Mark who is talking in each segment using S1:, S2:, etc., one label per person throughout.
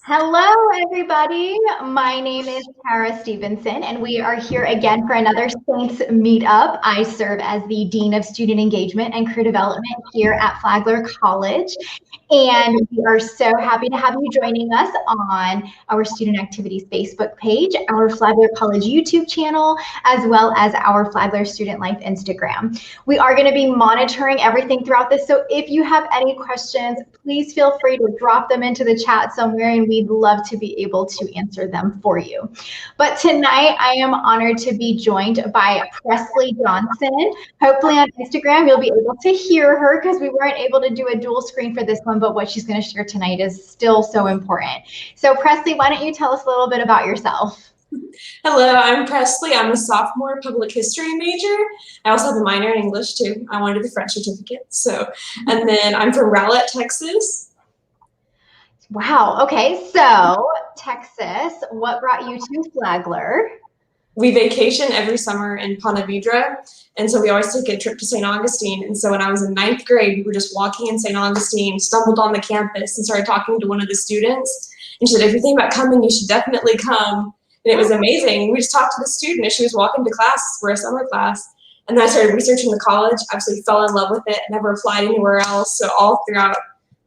S1: Hello, everybody. My name is Tara Stevenson, and we are here again for another Saints Meetup. I serve as the Dean of Student Engagement and Career Development here at Flagler College. And we are so happy to have you joining us on our Student Activities Facebook page, our Flagler College YouTube channel, as well as our Flagler Student Life Instagram. We are going to be monitoring everything throughout this, so if you have any questions, please feel free to drop them into the chat somewhere, and we'd love to be able to answer them for you. But tonight, I am honored to be joined by Presleigh Johnson. Hopefully on Instagram, you'll be able to hear her because we weren't able to do a dual screen for this one, but what she's going to share tonight is still so important. So Presleigh, why don't you tell us a little bit about yourself?
S2: Hello, I'm Presley. I'm a sophomore public history major. I also have a minor in English too. I wanted the French certificate. And then I'm from Rowlett, Texas.
S1: Wow. Okay. So Texas, what brought you to Flagler?
S2: We vacation every summer in Ponte Vedra, and so we always take a trip to St. Augustine. And so when I was in 9th grade, we were just walking in St. Augustine, stumbled on the campus, and started talking to one of the students. And she said, "If you're thinking about coming, you should definitely come." And it was amazing. We just talked to the student as she was walking to class for a summer class. And then I started researching the college, absolutely fell in love with it, never applied anywhere else. So all throughout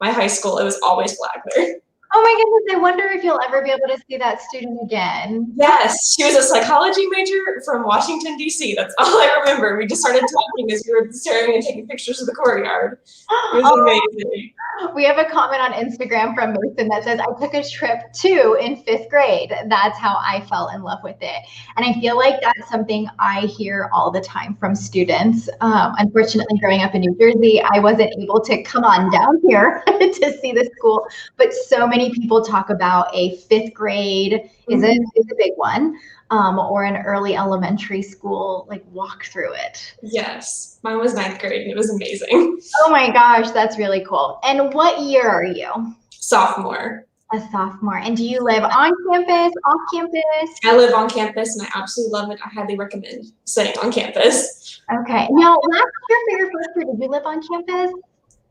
S2: my high school, it was always Flagler.
S1: Oh my goodness, I wonder if you'll ever be able to see that student again.
S2: Yes, she was a psychology major from Washington, D.C. That's all I remember. We just started talking as we were staring and taking pictures of the courtyard. It was amazing.
S1: We have a comment on Instagram from Mason that says, "I took a trip too in 5th grade. That's how I fell in love with it." And I feel like that's something I hear all the time from students. Unfortunately, growing up in New Jersey, I wasn't able to come on down here to see the school, but so many people talk about a 5th grade is a big one, or an early elementary school, like walk through it.
S2: Yes, mine was 9th grade and it was amazing.
S1: Oh my gosh, that's really cool. And what year are you?
S2: Sophomore.
S1: A sophomore. And do you live on campus, off campus?
S2: I live on campus and I absolutely love it. I highly recommend staying on campus.
S1: Okay. Now, last year for your first year, did you live on campus?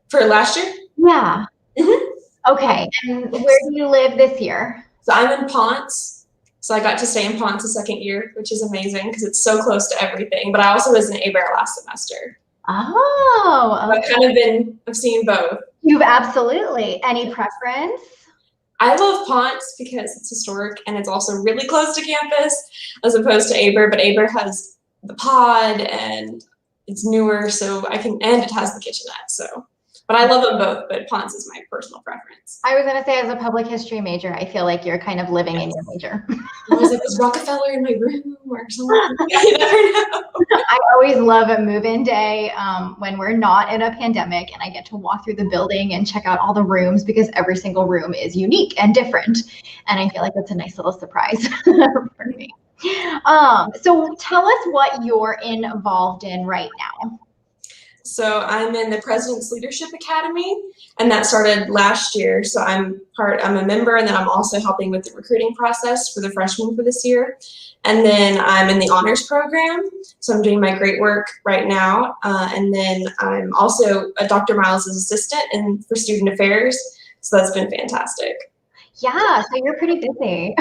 S2: For last year?
S1: Yeah.
S2: Mm-hmm.
S1: Okay. And where do you live this year?
S2: So I'm in Ponce. So I got to stay in Ponce the second year, which is amazing because it's so close to everything. But I also was in Aber last semester.
S1: Oh. Okay.
S2: I've seen both.
S1: You've absolutely. Any preference?
S2: I love Ponce because it's historic and it's also really close to campus as opposed to Aber, but Aber has the pod and it's newer, so and it has the kitchenette, so. But I love them both, but Ponce is my personal preference.
S1: I was going to say, as a public history major, I feel like you're kind of living in your major.
S2: I was like, is Rockefeller in my room or something? You never know.
S1: I always love a move-in day when we're not in a pandemic and I get to walk through the building and check out all the rooms because every single room is unique and different. And I feel like that's a nice little surprise for me. So tell us what you're involved in right now.
S2: So I'm in the President's Leadership Academy, and that started last year. So I'm a member, and then I'm also helping with the recruiting process for the freshmen for this year. And then I'm in the honors program, so I'm doing my great work right now. And then I'm also a Dr. Miles' assistant for student affairs, so that's been fantastic.
S1: Yeah, so you're pretty busy.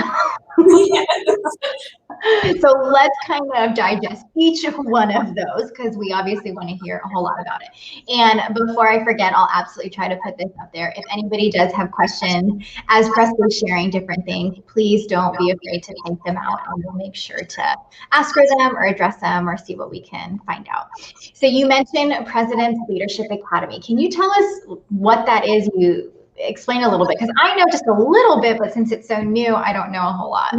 S1: So let's kind of digest each one of those because we obviously want to hear a whole lot about it. And before I forget, I'll absolutely try to put this up there. If anybody does have questions, as Presley's sharing different things, please don't be afraid to type them out and we'll make sure to ask for them or address them or see what we can find out. So you mentioned President's Leadership Academy. Can you tell us what that is? You explain a little bit because I know just a little bit, but since it's so new, I don't know a whole lot.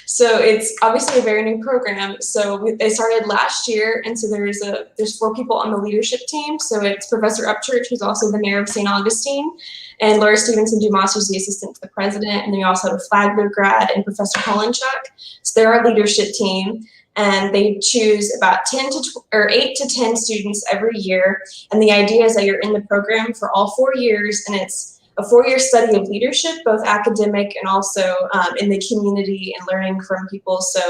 S2: So it's obviously a very new program. So they started last year, and so there's 4 people on the leadership team. So it's Professor Upchurch, who's also the mayor of St. Augustine, and Laura Stevenson Dumas, who's the assistant to the president, and then we also have a Flagler grad and Professor Holenchuk. So they're our leadership team. And they choose about 8 to 10 students every year. And the idea is that you're in the program for all 4 years, and it's a 4-year study of leadership, both academic and also in the community and learning from people. So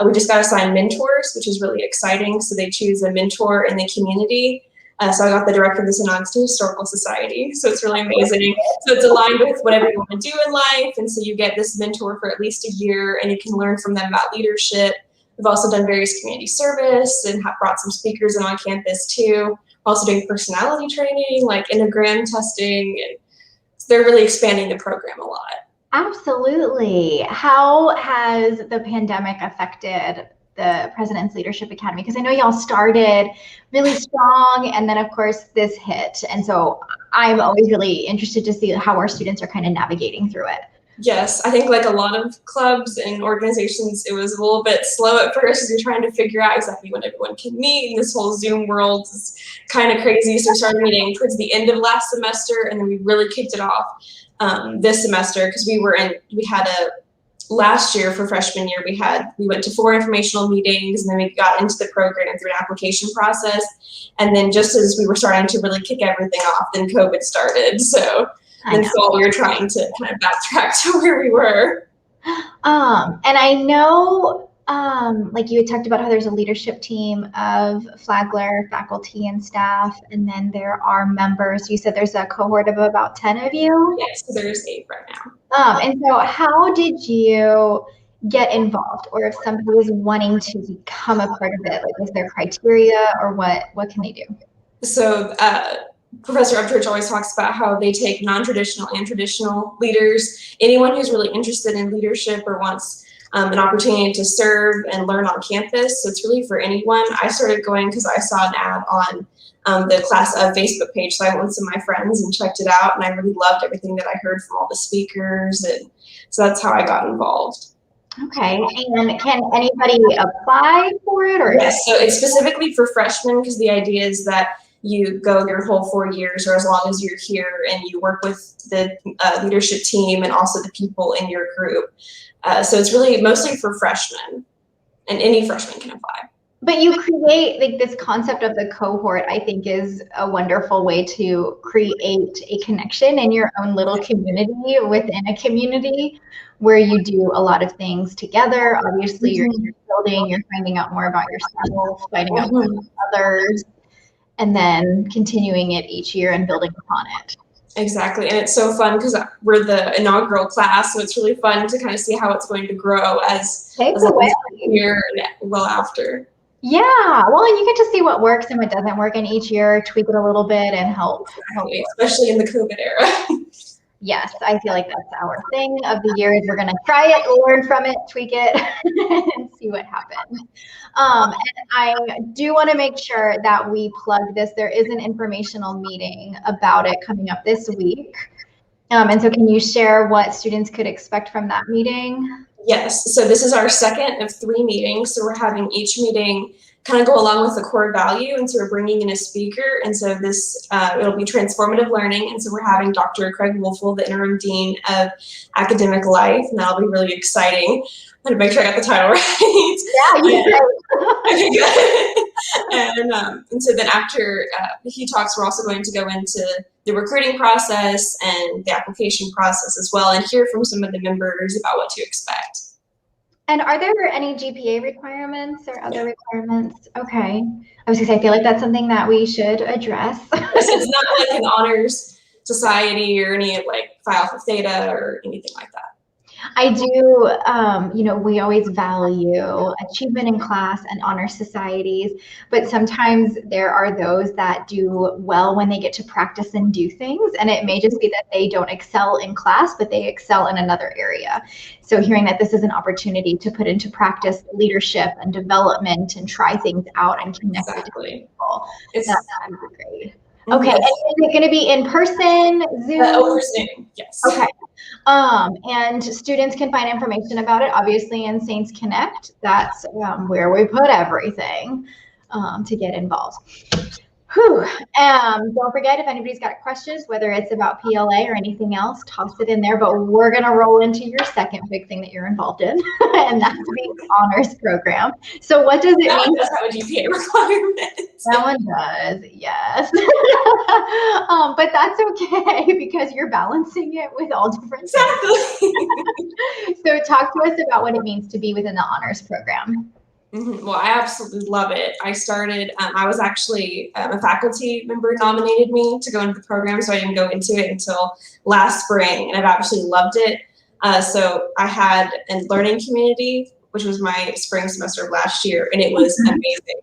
S2: we just got assigned mentors, which is really exciting. So they choose a mentor in the community So I got the director of the St. Augustine Historical Society. So it's really amazing. So it's aligned with whatever you want to do in life. And so you get this mentor for at least a year and you can learn from them about leadership. We've also done various community service and have brought some speakers in on campus too. We're also doing personality training, like Enneagram testing. And they're really expanding the program a lot.
S1: Absolutely. How has the pandemic affected the President's Leadership Academy? Because I know y'all started really strong and then of course this hit. And so I'm always really interested to see how our students are kind of navigating through it.
S2: Yes, I think like a lot of clubs and organizations, it was a little bit slow at first as you're trying to figure out exactly when everyone can meet, and this whole Zoom world is kind of crazy. So we started meeting towards the end of last semester, and then we really kicked it off this semester because last year for freshman year, we went to 4 informational meetings, and then we got into the program through an application process. And then just as we were starting to really kick everything off, then COVID started. So we were trying to kind of backtrack to where we were.
S1: And I know, like you had talked about how there's a leadership team of Flagler faculty and staff, and then there are members. You said there's a cohort of about 10 of you?
S2: Yes, so there's 8 right now.
S1: And so how did you get involved, or if somebody was wanting to become a part of it, like is there criteria or what can they do?
S2: So Professor Upchurch always talks about how they take non-traditional and traditional leaders. Anyone who's really interested in leadership or wants an opportunity to serve and learn on campus. So it's really for anyone. I started going because I saw an ad on the Class of Facebook page. So I went with some of my friends and checked it out, and I really loved everything that I heard from all the speakers. And so that's how I got involved.
S1: Okay, and can anybody apply for it? Or
S2: yes, so it's specifically for freshmen because the idea is that you go your whole 4 years or as long as you're here and you work with the leadership team and also the people in your group. So it's really mostly for freshmen, and any freshman can apply.
S1: But you create, like, this concept of the cohort, I think is a wonderful way to create a connection in your own little community within a community where you do a lot of things together. Obviously, you're building, you're finding out more about yourself, finding out more about others, and then continuing it each year and building upon it.
S2: Exactly, and it's so fun because we're the inaugural class, so it's really fun to kind of see how it's going to grow as a year and well after.
S1: Yeah, well, and you get to see what works and what doesn't work, and each year tweak it a little bit and help.
S2: Especially in the COVID era.
S1: Yes, I feel like that's our thing of the year is we're going to try it, learn from it, tweak it, and see what happens. And I do want to make sure that we plug this. There is an informational meeting about it coming up this week. And so can you share what students could expect from that meeting?
S2: Yes, so this is our second of 3 meetings. So we're having each meeting kind of go along with the core value, and so we're bringing in a speaker, and so this it'll be transformative learning, and so we're having Dr. Craig Wolfel, the interim dean of academic life, and that'll be really exciting. I'm gonna make sure I got the title right.
S1: Yeah, you did.
S2: Okay, good. And so then after he talks, we're also going to go into the recruiting process and the application process as well, and hear from some of the members about what to expect.
S1: And are there any GPA requirements or other requirements? Okay. I was gonna say, I feel like that's something that we should address.
S2: It's not like an honors society or any like Phi Alpha Theta or anything like that.
S1: I do, we always value achievement in class and honor societies, but sometimes there are those that do well when they get to practice and do things, and it may just be that they don't excel in class, but they excel in another area. So hearing that this is an opportunity to put into practice leadership and development and try things out and connect with people, that would be great. Okay, and is it going to be in person, Zoom?
S2: Over Zoom, yes.
S1: Okay. And students can find information about it, obviously, in Saints Connect. That's where we put everything to get involved. Whew. Don't forget, if anybody's got questions, whether it's about PLA or anything else, toss it in there. But we're going to roll into your second big thing that you're involved in, and that's the honors program. So what does it mean?
S2: That one does have a GPA requirement.
S1: That one does, yes. But that's okay because you're balancing it with all different things. So talk to us about what it means to be within the honors program.
S2: Well, I absolutely love it. I started, I was actually, a faculty member nominated me to go into the program, so I didn't go into it until last spring, and I've absolutely loved it. So I had a learning community, which was my spring semester of last year, and it was amazing.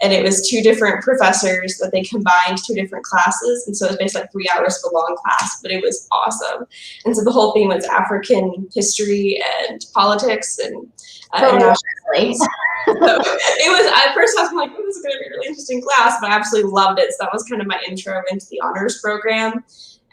S2: And it was two different professors that they combined two different classes, and so it was basically like 3 hours of a long class, but it was awesome. And so the whole theme was African history and politics and international. So it was, at first I was like, oh, this is going to be a really interesting class, but I absolutely loved it. So that was kind of my intro into the honors program.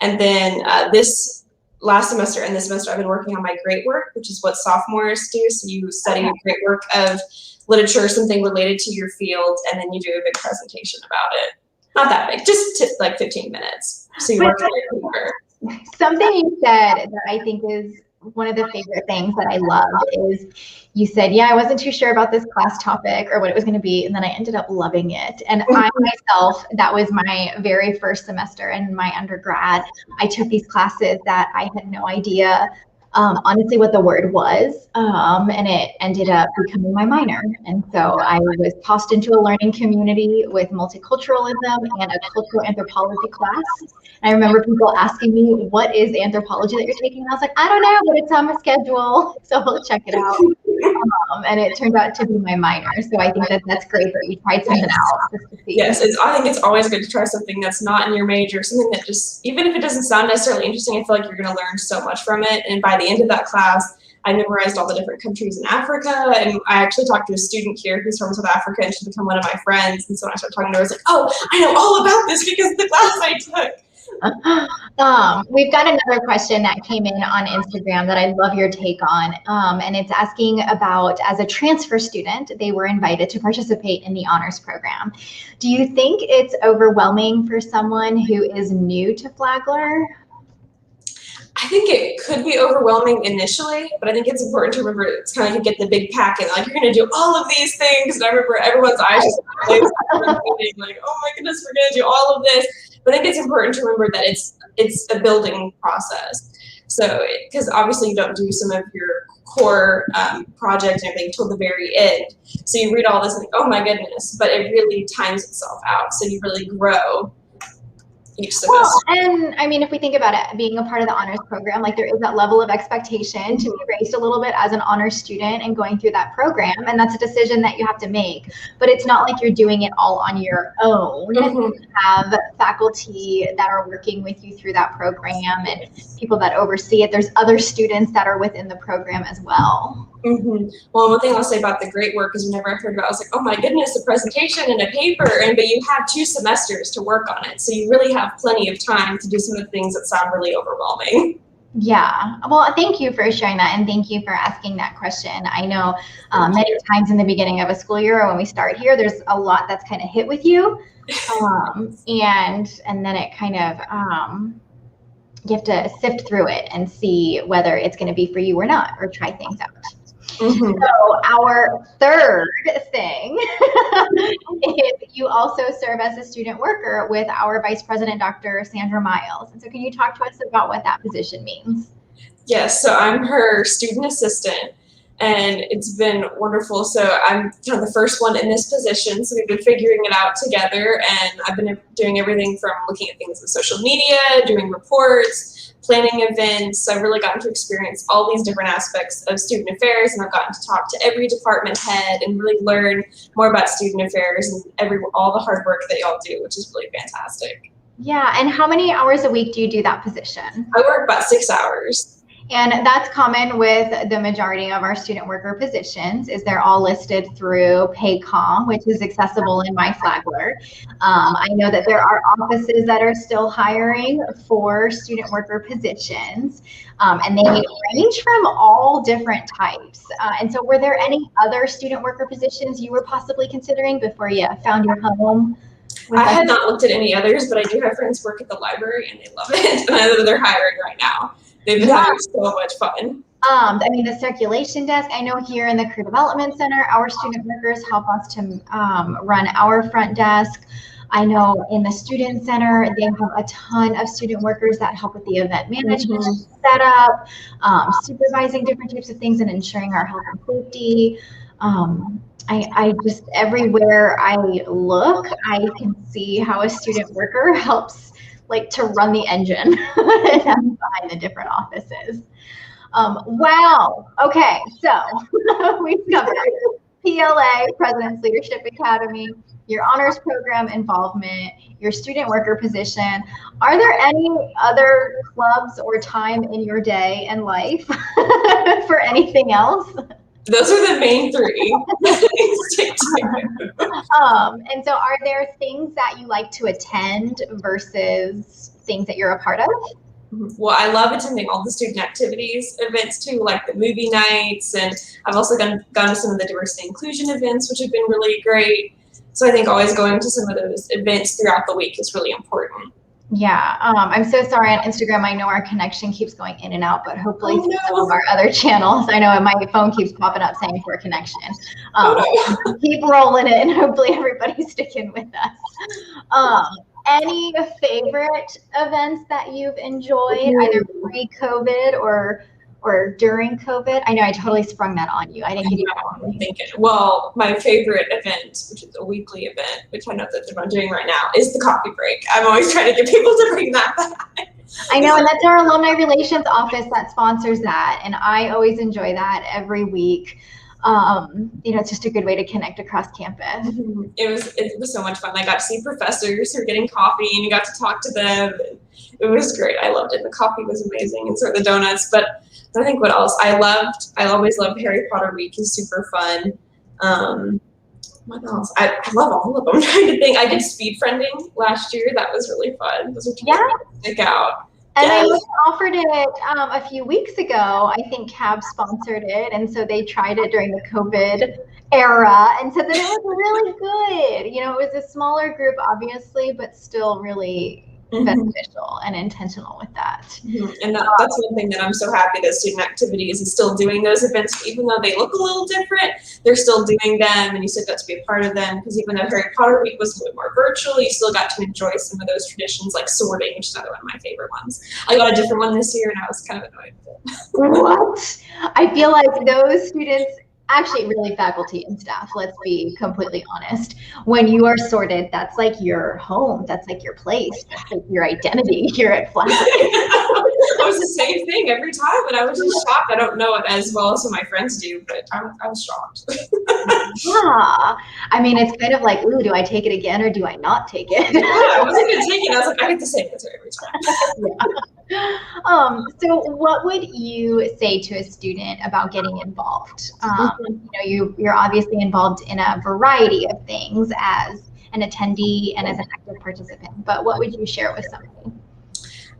S2: And then this last semester and this semester, I've been working on my great work, which is what sophomores do. So you study a great work of literature, something related to your field, and then you do a big presentation about it. Not that big, just like 15 minutes. So you work on your paper.
S1: Something you said that I think is one of the favorite things that I love is you said, yeah, I wasn't too sure about this class topic or what it was going to be, and then I ended up loving it. And I myself, that was my very first semester in my undergrad. I took these classes that I had no idea honestly what the word was, and it ended up becoming my minor. And so I was tossed into a learning community with multiculturalism and a cultural anthropology class. And I remember people asking me, what is anthropology that you're taking? And I was like, I don't know, but it's on my schedule, so we'll check it out. And it turned out to be my minor. So I think that that's great that you tried something out just to see.
S2: Yes, I think it's always good to try something that's not in your major, something that just, even if it doesn't sound necessarily interesting, I feel like you're going to learn so much from it. And by the end of that class, I memorized all the different countries in Africa, and I actually talked to a student here who's from South Africa, and she's become one of my friends. And so when I started talking to her, I was like, oh, I know all about this because of the class I took.
S1: We've got another question that came in on Instagram that I love your take on, and it's asking about, as a transfer student, they were invited to participate in the honors program. Do you think it's overwhelming for someone who is new to Flagler?
S2: I think it could be overwhelming initially, but I think it's important to remember it's kind of like you get the big packet, like you're going to do all of these things, and I remember everyone's eyes just like, oh my goodness, we're going to do all of this. But I think it's important to remember that it's a building process. So, because obviously you don't do some of your core projects and everything till the very end. So you read all this and think, oh my goodness, but it really times itself out. So you really grow each semester.
S1: Well, and I mean, if we think about it, being a part of the honors program, like there is that level of expectation to be raised a little bit as an honors student and going through that program, and that's a decision that you have to make. But it's not like you're doing it all on your own. You have faculty that are working with you through that program and people that oversee it. There's other students that are within the program as well.
S2: Well, one thing I'll say about the great work is whenever I heard about it, I was like, oh my goodness, a presentation and a paper, but you have 2 semesters to work on it. So you really have plenty of time to do some of the things that sound really overwhelming.
S1: Yeah, well, thank you for sharing that, and thank you for asking that question. I know many times in the beginning of a school year, or when we start here, there's a lot that's kind of hit with you, and then it kind of you have to sift through it and see whether it's going to be for you or not, or try things out. So our third thing is you also serve as a student worker with our Vice President, Dr. Sandra Miles. And so can you talk to us about what that position means?
S2: Yes, so I'm her student assistant, and it's been wonderful. So I'm kind of the first one in this position, so we've been figuring it out together, and I've been doing everything from looking at things on social media, doing reports, planning events. So I've really gotten to experience all these different aspects of student affairs, and I've gotten to talk to every department head and really learn more about student affairs and all the hard work that y'all do, which is really fantastic.
S1: Yeah, and how many hours a week do you do that position?
S2: I work about 6 hours.
S1: And that's common with the majority of our student worker positions, is they're all listed through Paycom, which is accessible in my Flagler. I know that there are offices that are still hiring for student worker positions, and they range from all different types. And so were there any other student worker positions you were possibly considering before you found your home?
S2: I had not looked at any others, but I do have friends who work at the library and they love it. And I know they're hiring right now. They've been having so much fun.
S1: I mean, the circulation desk, I know here in the Career Development Center, our student workers help us to run our front desk. I know in the Student Center, they have a ton of student workers that help with the event management setup, supervising different types of things and ensuring our health and safety. I just, everywhere I look, I can see how a student worker helps like to run the engine behind the different offices. Wow. Okay, so we've covered PLA, President's Leadership Academy, your honors program involvement, your student worker position. Are there any other clubs or time in your day and life for anything else?
S2: Those are the main three.
S1: And so are there things that you like to attend versus things that you're a part of?
S2: Well, I love attending all the student activities events too, like the movie nights, and I've also gone to some of the diversity inclusion events, which have been really great. So I think always going to some of those events throughout the week is really important.
S1: Yeah, I'm so sorry on Instagram. I know our connection keeps going in and out, but hopefully some of our other channels. I know my phone keeps popping up saying poor connection. Keep rolling it, and hopefully everybody's sticking with us. Any favorite events that you've enjoyed, either pre-COVID or during COVID? I know I totally sprung that on you. I didn't give you
S2: I'm thinking. Well, my favorite event, which is a weekly event, which I know that they're not doing right now, is the coffee break. I'm always trying to get people to bring that back.
S1: I know, and that's our alumni relations office that sponsors that, and I always enjoy that every week. It's just a good way to connect across campus.
S2: It was so much fun. I got to see professors who were getting coffee, and you got to talk to them. It was great. I loved it. The coffee was amazing, and so the donuts. But I think what else I always loved Harry Potter Week is super fun. What else? I love all of them. I'm trying to think. I did speed friending last year. That was really fun. Those are two that stick out.
S1: And they offered it a few weeks ago. I think CAB sponsored it, and so they tried it during the COVID era and said that it was really good. It was a smaller group, obviously, but still really beneficial and intentional with that.
S2: And that's one thing that I'm so happy that student activities is still doing those events, even though they look a little different, they're still doing them, and you still got to be a part of them, because even though Harry Potter Week was a little more virtual, you still got to enjoy some of those traditions like sorting, which is another one of my favorite ones. I got a different one this year and I was kind of annoyed with it.
S1: What? I feel like those students, actually really faculty and staff, let's be completely honest, when you are sorted, that's like your home, that's like your place, that's like your identity here at Flagler.
S2: It was the same thing every time, and I was just shocked. I don't know it as well as some of my friends do, but I was shocked.
S1: Yeah, I mean, it's kind of like, ooh, do I take it again or do I not take it?
S2: Yeah, I wasn't going to take it. I was like, I get the same answer every time.
S1: So what would you say to a student about getting involved? You're obviously involved in a variety of things as an attendee and as an active participant, but what would you share with somebody?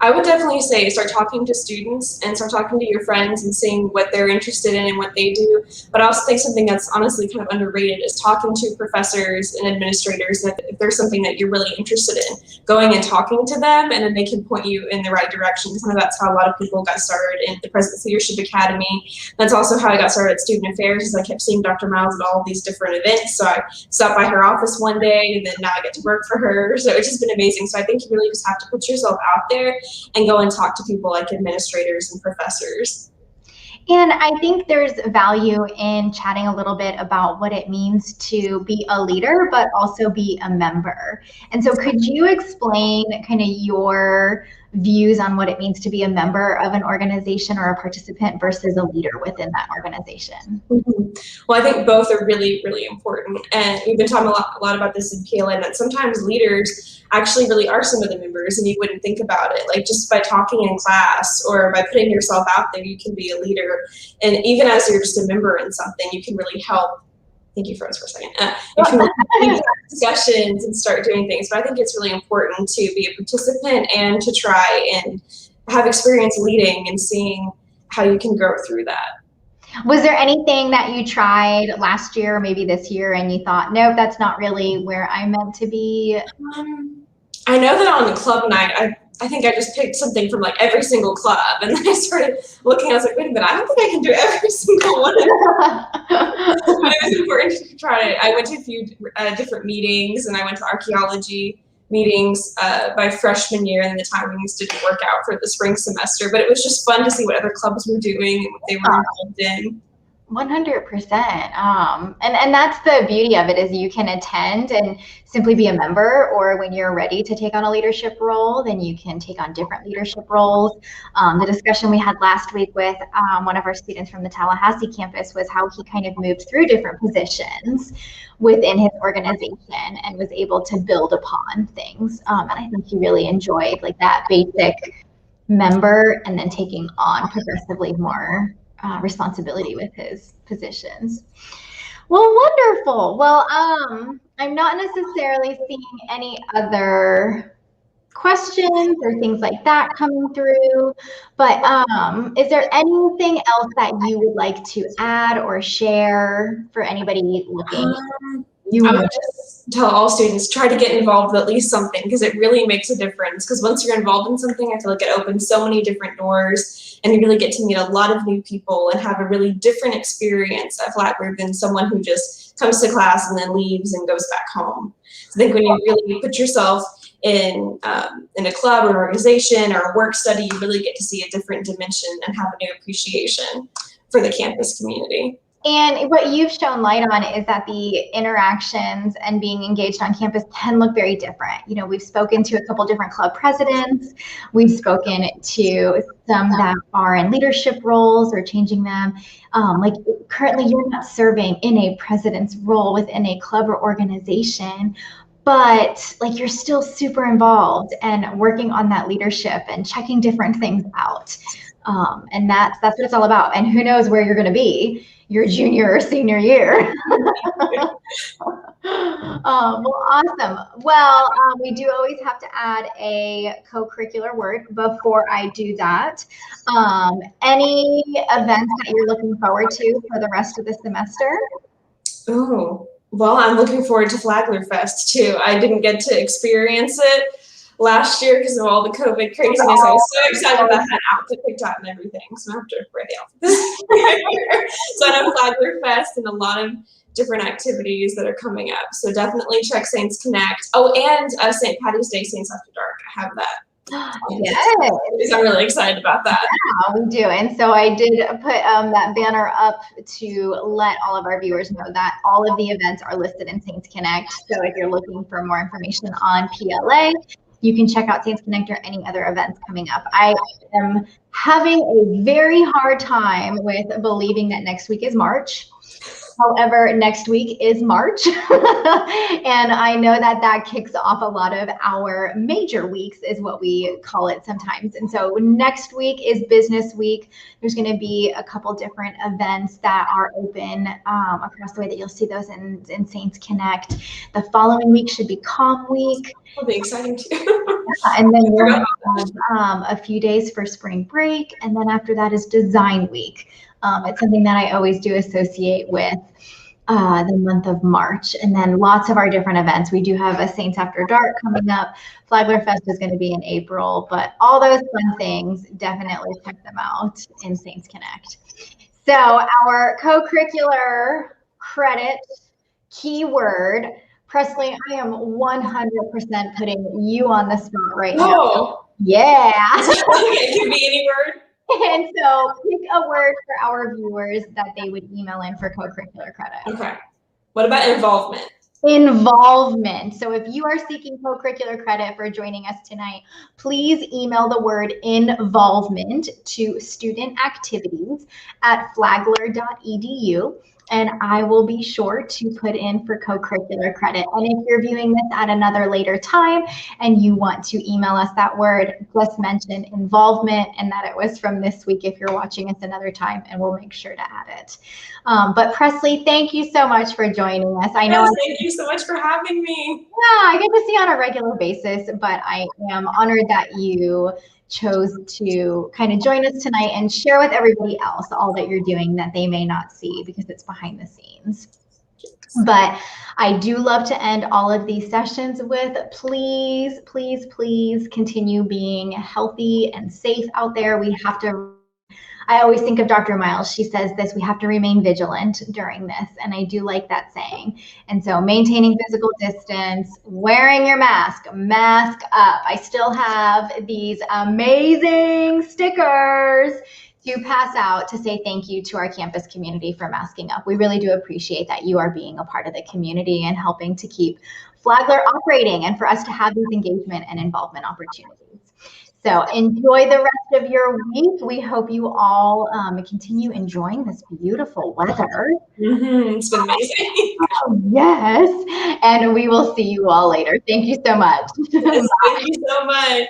S2: I would definitely say start talking to students and start talking to your friends and seeing what they're interested in and what they do. But I also think something that's honestly kind of underrated is talking to professors and administrators, that if there's something that you're really interested in, going and talking to them, and then they can point you in the right direction. Kind of that's how a lot of people got started in the President's Leadership Academy. That's also how I got started at Student Affairs, is I kept seeing Dr. Miles at all these different events. So I stopped by her office one day, and then now I get to work for her. So it's just been amazing. So I think you really just have to put yourself out there and go and talk to people like administrators and professors.
S1: And I think there's value in chatting a little bit about what it means to be a leader, but also be a member. And so could you explain kind of your views on what it means to be a member of an organization or a participant versus a leader within that organization?
S2: Well, I think both are really, really important. And we've been talking a lot about this in PLN, that sometimes leaders actually really are some of the members, and you wouldn't think about it. Like just by talking in class or by putting yourself out there, you can be a leader. And even as you're just a member in something, you can really help. I think you froze for a second. You can have discussions and start doing things. But I think it's really important to be a participant and to try and have experience leading and seeing how you can grow through that.
S1: Was there anything that you tried last year or maybe this year and you thought, nope, that's not really where I'm meant to be?
S2: I know that on the club night, I think I just picked something from like every single club, and then I started looking, I was like, wait a minute, I don't think I can do every single one of them. But it was important to try it. I went to a few different meetings, and I went to archaeology meetings by freshman year, and the timings didn't work out for the spring semester, but it was just fun to see what other clubs were doing and what they were involved in.
S1: 100%. And that's the beauty of it, is you can attend and simply be a member, or when you're ready to take on a leadership role, then you can take on different leadership roles. The discussion we had last week with one of our students from the Tallahassee campus was how he kind of moved through different positions within his organization and was able to build upon things. And I think he really enjoyed like that basic member and then taking on progressively more responsibility with his positions. Well, wonderful. Well, I'm not necessarily seeing any other questions or things like that coming through, but is there anything else that you would like to add or share for anybody looking?
S2: I would just tell all students, try to get involved with at least something, because it really makes a difference. Because once you're involved in something, I feel like it opens so many different doors, and you really get to meet a lot of new people and have a really different experience at Flagler than someone who just comes to class and then leaves and goes back home. So I think when you really put yourself in a club or an organization or a work study, you really get to see a different dimension and have a new appreciation for the campus community.
S1: And what you've shown light on is that the interactions and being engaged on campus can look very different. You know, we've spoken to a couple different club presidents. We've spoken to some that are in leadership roles or changing them. Like currently you're not serving in a president's role within a club or organization, but like you're still super involved and working on that leadership and checking different things out. And that's what it's all about. And who knows where you're going to be your junior or senior year. Well, awesome. Well, we do always have to add a co-curricular word before I do that. Any events that you're looking forward to for the rest of the semester?
S2: Oh, well, I'm looking forward to Flagler Fest too. I didn't get to experience it last year because of all the COVID craziness. I was so excited about that outfit picked out and everything. So I have to wear the outfit. So I know Flagler Fest and a lot of different activities that are coming up. So definitely check Saints Connect. Oh, and St. Patty's Day, Saints After Dark. I have that.
S1: Yes.
S2: I'm really excited about that.
S1: Yeah, we do. And so I did put that banner up to let all of our viewers know that all of the events are listed in Saints Connect. So if you're looking for more information on PLA, you can check out Saints Connect or any other events coming up. I am having a very hard time with believing that next week is March. However, next week is March, and I know that that kicks off a lot of our major weeks, is what we call it sometimes. And so next week is business week. There's going to be a couple different events that are open across the way that you'll see those in Saints Connect. The following week should be Calm Week.
S2: That'll be exciting too.
S1: And then we'll have a few days for spring break, and then after that is Design Week. It's something that I always do associate with the month of March. And then lots of our different events. We do have a Saints After Dark coming up. Flagler Fest is going to be in April, but all those fun things, definitely check them out in Saints Connect. So our co-curricular credit keyword, Presley, I am 100% putting you on the spot right now. Yeah.
S2: It can be any word.
S1: And so pick a word for our viewers that they would email in for co-curricular credit.
S2: Okay. What about involvement?
S1: Involvement. So if you are seeking co-curricular credit for joining us tonight, please email the word involvement to studentactivities@flagler.edu. And I will be sure to put in for co-curricular credit. And if you're viewing this at another later time and you want to email us that word, just mention involvement and that it was from this week if you're watching us another time, and we'll make sure to add it. But Presley, thank you so much for joining us. I know.
S2: Yes, thank you so much for having me.
S1: Yeah, I get to see you on a regular basis, but I am honored that you chose to kind of join us tonight and share with everybody else all that you're doing that they may not see because it's behind the scenes. But I do love to end all of these sessions with please, please, please continue being healthy and safe out there. We have to, I always think of Dr. Miles. She says this, we have to remain vigilant during this. And I do like that saying. And so maintaining physical distance, wearing your mask up. I still have these amazing stickers to pass out to say thank you to our campus community for masking up. We really do appreciate that you are being a part of the community and helping to keep Flagler operating and for us to have these engagement and involvement opportunities. So enjoy the rest of your week. We hope you all continue enjoying this beautiful weather.
S2: It's been amazing.
S1: Oh, yes. And we will see you all later. Thank you so much.
S2: Yes, thank you so much.